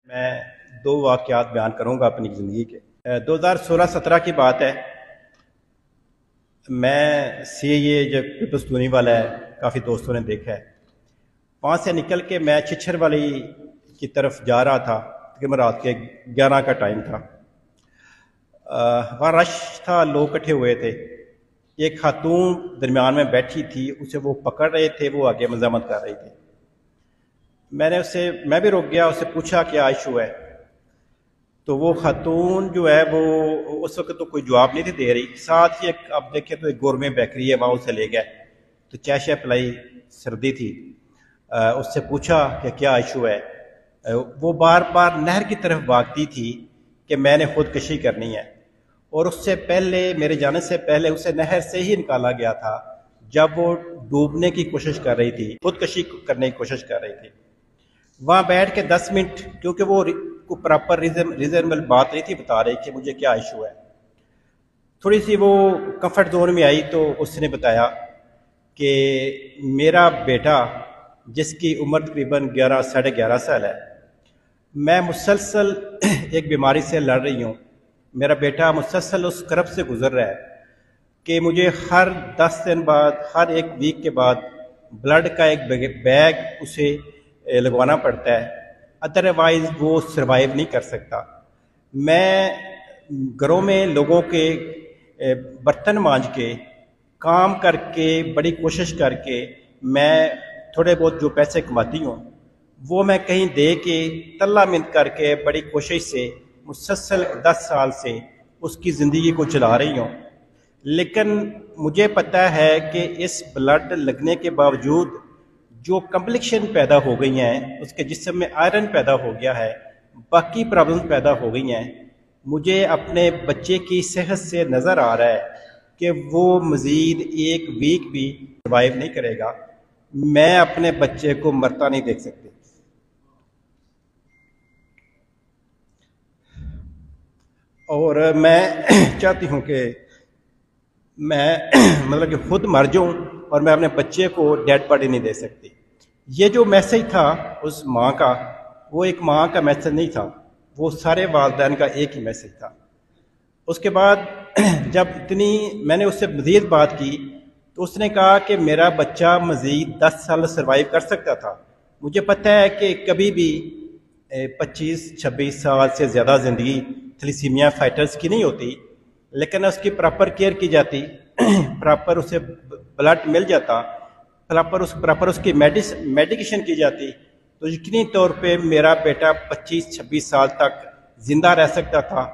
میں دو واقعات بیان کروں گا اپنی زندگی کے۔ 2016-17 کی بات ہے۔ میں سی اے جو پیپلز دونی والا ہے، کافی دوستوں نے دیکھا ہے، وہاں سے نکل کے میں چھچھر والی کی طرف جا رہا تھا، تقریباً رات کے 11 کا ٹائم تھا۔ وہاں رش تھا، لوگ اکٹھے ہوئے تھے۔ ایک خاتون درمیان میں بیٹھی تھی، اسے وہ پکڑ رہے تھے، وہ آگے مزاحمت کر رہی تھی۔ میں بھی رک گیا، اسے پوچھا کیا ایشو ہے، تو وہ خاتون جو ہے وہ اس وقت تو کوئی جواب نہیں تھی دے رہی۔ ساتھ ہی اب دیکھیں تو ایک گورمے بیکری ہے، وہاں اسے لے گئے تو چائے شائے پلائی، سردی تھی۔ اس سے پوچھا کہ کیا ایشو ہے۔ وہ بار بار نہر کی طرف بھاگتی تھی کہ میں نے خودکشی کرنی ہے، اور اس سے پہلے، میرے جانے سے پہلے اسے نہر سے ہی نکالا گیا تھا جب وہ ڈوبنے کی کوشش کر رہی تھی، خودکشی کرنے کی کوشش کر رہی تھی۔ وہاں بیٹھ کے 10 منٹ، کیونکہ وہ پراپر ریزنبل بات نہیں تھی بتا رہی کہ مجھے کیا ایشو ہے، تھوڑی سی وہ کمفرٹ زون میں آئی تو اس نے بتایا کہ میرا بیٹا جس کی عمر تقریباً 11-11.5 سال ہے، میں مسلسل ایک بیماری سے لڑ رہی ہوں۔ میرا بیٹا مسلسل اس کرب سے گزر رہا ہے کہ مجھے ہر 10 دن بعد، ہر ایک ویک کے بعد بلڈ کا ایک بیگ اسے لگوانا پڑتا ہے، ادروائز وہ سروائیو نہیں کر سکتا۔ میں گھروں میں لوگوں کے برتن مانج کے، کام کر کے، بڑی کوشش کر کے، میں تھوڑے بہت جو پیسے کماتی ہوں وہ میں کہیں دے کے، تلا منت کر کے، بڑی کوشش سے مسلسل 10 سال سے اس کی زندگی کو چلا رہی ہوں۔ لیکن مجھے پتہ ہے کہ اس بلڈ لگنے کے باوجود جو کمپلیکشن پیدا ہو گئی ہیں، اس کے جسم میں آئرن پیدا ہو گیا ہے، باقی پرابلم پیدا ہو گئی ہیں، مجھے اپنے بچے کی صحت سے نظر آ رہا ہے کہ وہ مزید ایک ویک بھی سروائیو نہیں کرے گا۔ میں اپنے بچے کو مرتا نہیں دیکھ سکتی۔ اور میں چاہتی ہوں کہ میں مطلب کہ خود مر جاؤں، اور میں اپنے بچے کو ڈیڈ باڈی نہیں دے سکتی۔ یہ جو میسج تھا اس ماں کا، وہ ایک ماں کا میسج نہیں تھا، وہ سارے والدین کا ایک ہی میسج تھا۔ اس کے بعد جب میں نے اس سے مزید بات کی تو اس نے کہا کہ میرا بچہ مزید 10 سال سروائیو کر سکتا تھا۔ مجھے پتہ ہے کہ کبھی بھی 25-26 سال سے زیادہ زندگی تھیلیسیمیا فائٹرز کی نہیں ہوتی، لیکن اس کی پراپر کیئر کی جاتی، پراپر اسے بلڈ مل جاتا، پراپر اس کی میڈیکیشن کی جاتی، تو یقینی طور پہ میرا بیٹا 25-26 سال تک زندہ رہ سکتا تھا۔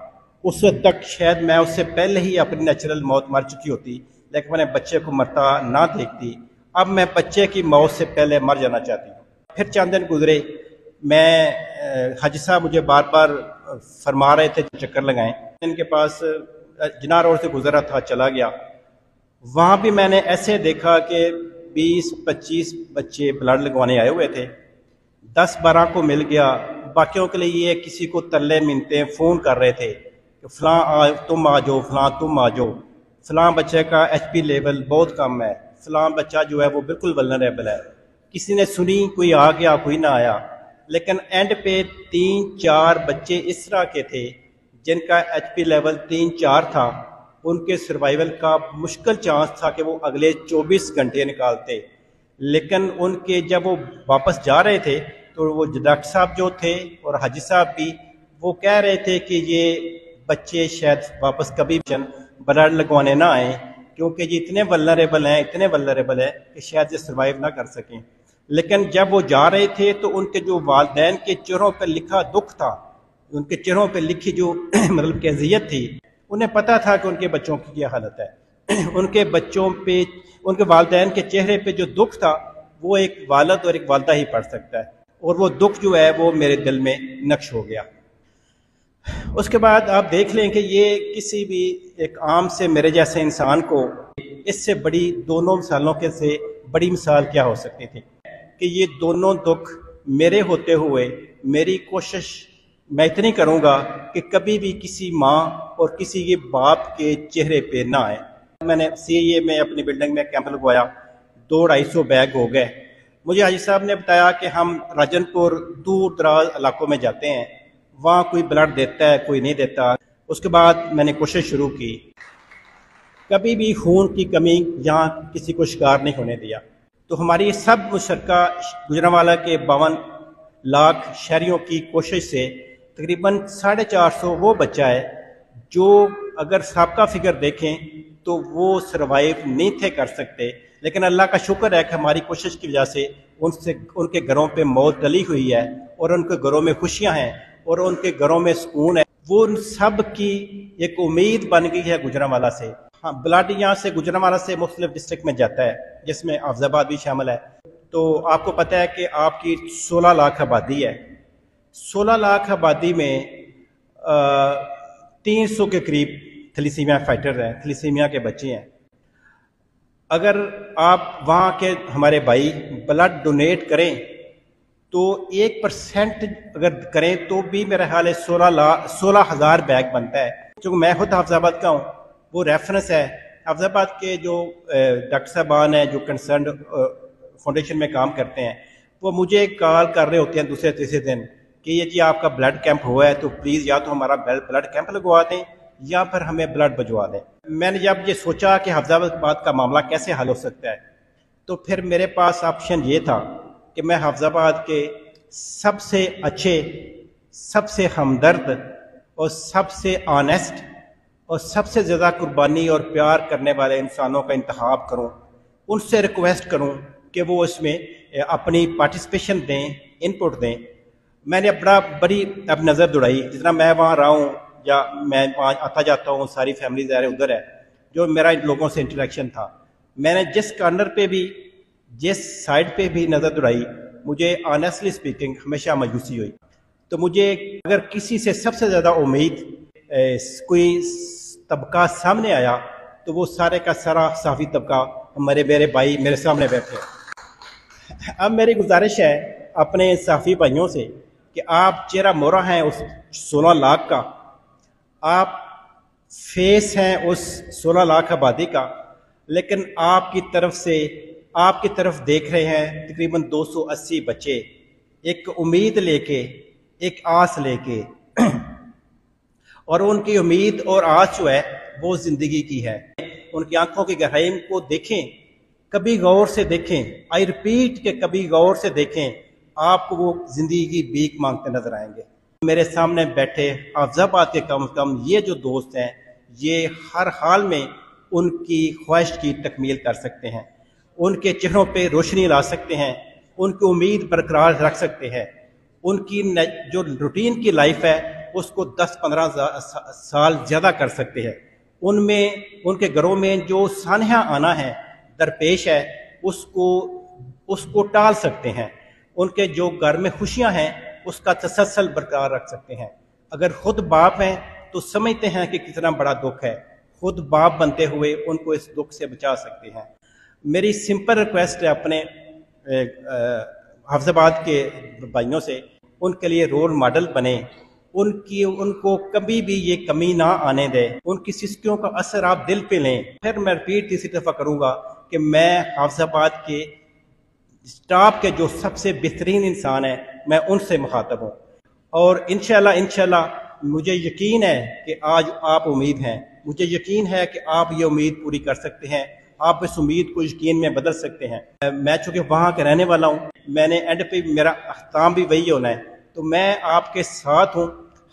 اس وقت تک شاید میں اس سے پہلے ہی اپنی نیچرل موت مر چکی ہوتی، لیکن میں نے بچے کو مرتا نہ دیکھتی۔ اب میں بچے کی موت سے پہلے مر جانا چاہتی ہوں۔ پھر چند دن گزرے، میں حاجی صاحب مجھے بار بار فرما رہے تھے چکر لگائیں، ان کے پاس جناح روڈ سے گزرا تھا، چلا گیا۔ وہاں بھی میں نے ایسے دیکھا کہ 20-25 بچے بلڈ لگوانے آئے ہوئے تھے، 10-12 کو مل گیا، باقیوں کے لیے یہ کسی کو تلے منتے فون کر رہے تھے کہ فلاں تم آ جاؤ، فلاں تم آ جاؤ، فلاں بچے کا ایچ پی لیول بہت کم ہے، فلاں بچہ جو ہے وہ بالکل ولنریبل ہے۔ کسی نے سنی، کوئی آ گیا، کوئی نہ آیا، لیکن اینڈ پہ 3-4 بچے اس طرح کے تھے جن کا ایچ پی لیول 3-4 تھا، ان کے سروائیول کا مشکل چانس تھا کہ وہ اگلے 24 گھنٹے نکالتے۔ لیکن ان کے جب وہ واپس جا رہے تھے تو وہ ڈاکٹر صاحب جو تھے اور حاجی صاحب بھی، وہ کہہ رہے تھے کہ یہ بچے شاید واپس کبھی بلڈ لگوانے نہ آئیں، کیونکہ یہ اتنے ولنریبل ہیں کہ شاید یہ سروائیو نہ کر سکیں۔ لیکن جب وہ جا رہے تھے تو ان کے جو والدین کے چہروں پہ لکھا دکھ تھا، ان کے چہروں پہ لکھی جو مطلب کہ اذیت تھی، انہیں پتہ تھا کہ ان کے بچوں کی کیا حالت ہے۔ ان کے بچوں پہ، ان کے والدین کے چہرے پہ جو دکھ تھا، وہ ایک والد اور ایک والدہ ہی پڑھ سکتا ہے، اور وہ دکھ جو ہے وہ میرے دل میں نقش ہو گیا۔ اس کے بعد آپ دیکھ لیں کہ یہ کسی بھی ایک عام سے میرے جیسے انسان کو اس سے بڑی، دونوں مثالوں کے سے بڑی مثال کیا ہو سکتی تھی کہ یہ دونوں دکھ میرے ہوتے ہوئے میری کوشش میں اتنی کروں گا کہ کبھی بھی کسی ماں اور کسی کے باپ کے چہرے پہ نہ آئے۔ میں نے سی اے میں اپنی بلڈنگ میں کیمپ لگوایا، 200-250 بیگ ہو گئے۔ مجھے حاجی صاحب نے بتایا کہ ہم راجن پور دور دراز علاقوں میں جاتے ہیں، وہاں کوئی بلڈ دیتا ہے کوئی نہیں دیتا. اس کے بعد میں نے کوشش شروع کی، کبھی بھی خون کی کمی یہاں کسی کو شکار نہیں ہونے دیا. تو ہماری سب مشترکہ گوجرانوالہ کے 52 لاکھ شہریوں کی کوشش سے تقریباً 450 وہ بچہ ہے جو اگر سابقہ فگر دیکھیں تو وہ سروائیو نہیں تھے کر سکتے، لیکن اللہ کا شکر ہے کہ ہماری کوشش کی وجہ سے ان کے گھروں پہ موت ٹلی ہوئی ہے اور ان کے گھروں میں خوشیاں ہیں اور ان کے گھروں میں سکون ہے. وہ ان سب کی ایک امید بن گئی ہے گوجرانوالہ سے. ہاں، بلڈ یہاں سے گوجرانوالہ سے مختلف ڈسٹرکٹ میں جاتا ہے جس میں حافظ آباد بھی شامل ہے. تو آپ کو پتہ ہے کہ آپ کی 16 لاکھ آبادی ہے. 16 لاکھ آبادی میں 300 کے قریب تھیلیسیمیا فائٹر ہیں، تھیلیسیمیا کے بچے ہیں. اگر آپ وہاں کے ہمارے بھائی بلڈ ڈونیٹ کریں تو 1% اگر کریں تو بھی میرا خیال ہے 16,000 بیگ بنتا ہے. چونکہ میں خود حافظ آباد کا ہوں، وہ ریفرنس ہے. حافظ آباد کے جو ڈاکٹر صاحبان ہیں جو کنسرنڈ فاؤنڈیشن میں کام کرتے ہیں، وہ مجھے کال کر رہے ہوتے ہیں دوسرے تیسرے دن کہ یہ جی آپ کا بلڈ کیمپ ہوا ہے تو پلیز یا تو ہمارا بلڈ کیمپ لگوا دیں یا پھر ہمیں بلڈ بھجوا دیں. میں نے جب یہ سوچا کہ حافظ آباد کا معاملہ کیسے حل ہو سکتا ہے تو پھر میرے پاس آپشن یہ تھا کہ میں حافظ آباد کے سب سے اچھے، سب سے ہمدرد اور سب سے آنیسٹ اور سب سے زیادہ قربانی اور پیار کرنے والے انسانوں کا انتخاب کروں، ان سے ریکویسٹ کروں کہ وہ اس میں اپنی پارٹیسپیشن دیں، انپٹ دیں. میں نے بڑی اب نظر دوڑائی، جتنا میں وہاں رہا ہوں یا میں وہاں آتا جاتا ہوں، ساری فیملی ظاہر ادھر ہے، جو میرا ان لوگوں سے انٹریکشن تھا، میں نے جس کارنر پہ بھی جس سائڈ پہ بھی نظر دوڑائی مجھے آنیسٹلی سپیکنگ ہمیشہ مایوسی ہوئی. تو مجھے اگر کسی سے سب سے زیادہ امید کوئی طبقہ سامنے آیا تو وہ سارے کا سارا صحافی طبقہ میرے بھائی میرے سامنے بیٹھے. اب میری گزارش ہے اپنے صحافی بھائیوں سے کہ آپ چہرہ مورا ہیں اس 16 لاکھ کا، آپ فیس ہیں اس 16 لاکھ آبادی کا، لیکن آپ کی طرف دیکھ رہے ہیں تقریباً 280 بچے ایک امید لے کے، ایک آس لے کے، اور ان کی امید اور آس جو ہے وہ زندگی کی ہے. ان کی آنکھوں کی گہرائی کو دیکھیں، کبھی غور سے دیکھیں، آئی ریپیٹ کہ کبھی غور سے دیکھیں، آپ کو وہ زندگی کی بھیک مانگتے نظر آئیں گے. میرے سامنے بیٹھے حافظ آباد کے کم از کم یہ جو دوست ہیں یہ ہر حال میں ان کی خواہش کی تکمیل کر سکتے ہیں، ان کے چہروں پہ روشنی لا سکتے ہیں، ان کی امید برقرار رکھ سکتے ہیں. ان کی جو روٹین کی لائف ہے اس کو 10-15 سال زیادہ کر سکتے ہیں. ان کے گھروں میں جو سانحہ آنا ہے درپیش ہے اس کو ٹال سکتے ہیں. ان کے جو گھر میں خوشیاں ہیں اس کا تسلسل برقرار رکھ سکتے ہیں. اگر خود باپ ہیں تو سمجھتے ہیں کہ کتنا بڑا دکھ ہے، خود باپ بنتے ہوئے ان کو اس دکھ سے بچا سکتے ہیں. میری سمپل ریکویسٹ ہے اپنے حافظ آباد کے بھائیوں سے، ان کے لیے رول ماڈل بنے، ان کو کبھی بھی یہ کمی نہ آنے دے، ان کی سستیوں کا اثر آپ دل پہ لیں. پھر میں ریپیٹ تیسری دفعہ کروں گا کہ میں حافظ آباد کے اسٹاف کے جو سب سے بہترین انسان ہیں میں ان سے مخاطب ہوں، اور انشاءاللہ مجھے یقین ہے کہ آج آپ امید ہیں، مجھے یقین ہے کہ آپ یہ امید پوری کر سکتے ہیں، آپ اس امید کو یقین میں بدل سکتے ہیں. میں چونکہ وہاں کا رہنے والا ہوں، میں نے اینڈ پہ میرا اختتام بھی وہی ہونا ہے، تو میں آپ کے ساتھ ہوں.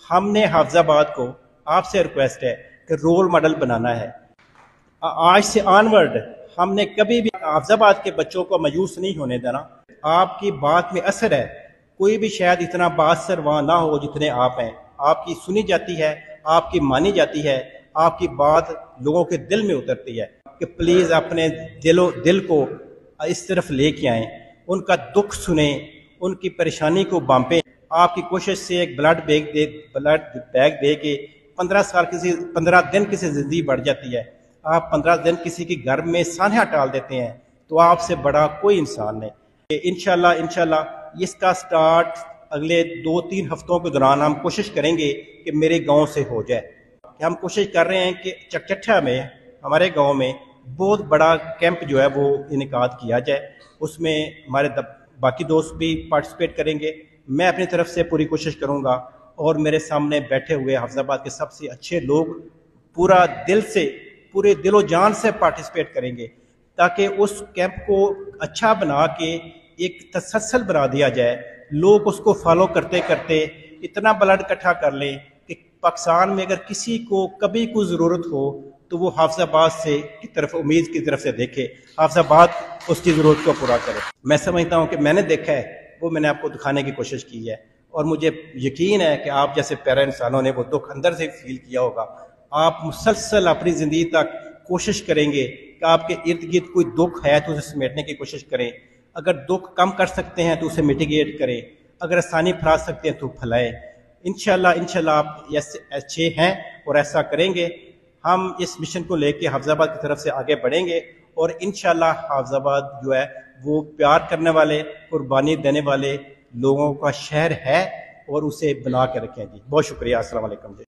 ہم نے حافظ آباد کو آپ سے ریکویسٹ ہے کہ رول ماڈل بنانا ہے. آج سے آنورڈ ہم نے کبھی بھی حافظ آباد کے بچوں کو مایوس نہیں ہونے دینا. آپ کی بات میں اثر ہے، کوئی بھی شاید اتنا بااثر وہاں نہ ہو جتنے آپ ہیں. آپ کی سنی جاتی ہے، آپ کی مانی جاتی ہے، آپ کی بات لوگوں کے دل میں اترتی ہے کہ پلیز اپنے دل کو اس طرف لے کے آئیں، ان کا دکھ سنیں، ان کی پریشانی کو بانپیں. آپ کی کوشش سے ایک بلڈ بیگ دے کے 15 دن کسی زندگی بڑھ جاتی ہے. آپ 15 دن کسی کے گھر میں سانحہ ٹال دیتے ہیں تو آپ سے بڑا کوئی انسان نہیں. انشاءاللہ اس کا سٹارٹ اگلے 2-3 ہفتوں کے دوران ہم کوشش کریں گے کہ میرے گاؤں سے ہو جائے. کہ ہم کوشش کر رہے ہیں کہ چکچٹھا میں ہمارے گاؤں میں بہت بڑا کیمپ جو ہے وہ انعقاد کیا جائے. اس میں ہمارے باقی دوست بھی پارٹیسپیٹ کریں گے، میں اپنی طرف سے پوری کوشش کروں گا، اور میرے سامنے بیٹھے ہوئے حافظ آباد کے سب سے اچھے لوگ پورا دل سے، پورے دل و جان سے پارٹیسپیٹ کریں گے، تاکہ اس کیمپ کو اچھا بنا کے ایک تسلسل بنا دیا جائے، لوگ اس کو فالو کرتے کرتے اتنا بلڈ اکٹھا کر لیں کہ پاکستان میں اگر کسی کو کبھی کوئی ضرورت ہو تو وہ حافظ آباد سے کی طرف، امید کی طرف سے دیکھے، حافظ آباد اس کی ضرورت کو پورا کرے۔ میں سمجھتا ہوں کہ میں نے دیکھا ہے وہ میں نے آپ کو دکھانے کی کوشش کی ہے، اور مجھے یقین ہے کہ آپ جیسے پیارے انسانوں نے وہ دکھ اندر سے فیل کیا ہوگا۔ آپ مسلسل اپنی زندگی تک کوشش کریں گے کہ آپ کے ارد گرد کوئی دکھ ہے تو اسے سمیٹنے کی کوشش کریں، اگر دکھ کم کر سکتے ہیں تو اسے میٹیگیٹ کریں، اگر آسانی پھیلا سکتے ہیں تو پھیلائیں۔ انشاءاللہ آپ اچھے ہیں اور ایسا کریں گے۔ ہم اس مشن کو لے کے حافظ آباد کی طرف سے آگے بڑھیں گے، اور انشاءاللہ حافظ آباد جو ہے وہ پیار کرنے والے، قربانی دینے والے لوگوں کا شہر ہے، اور اسے بنا کے رکھیں جی۔ بہت شکریہ، السلام علیکم جی۔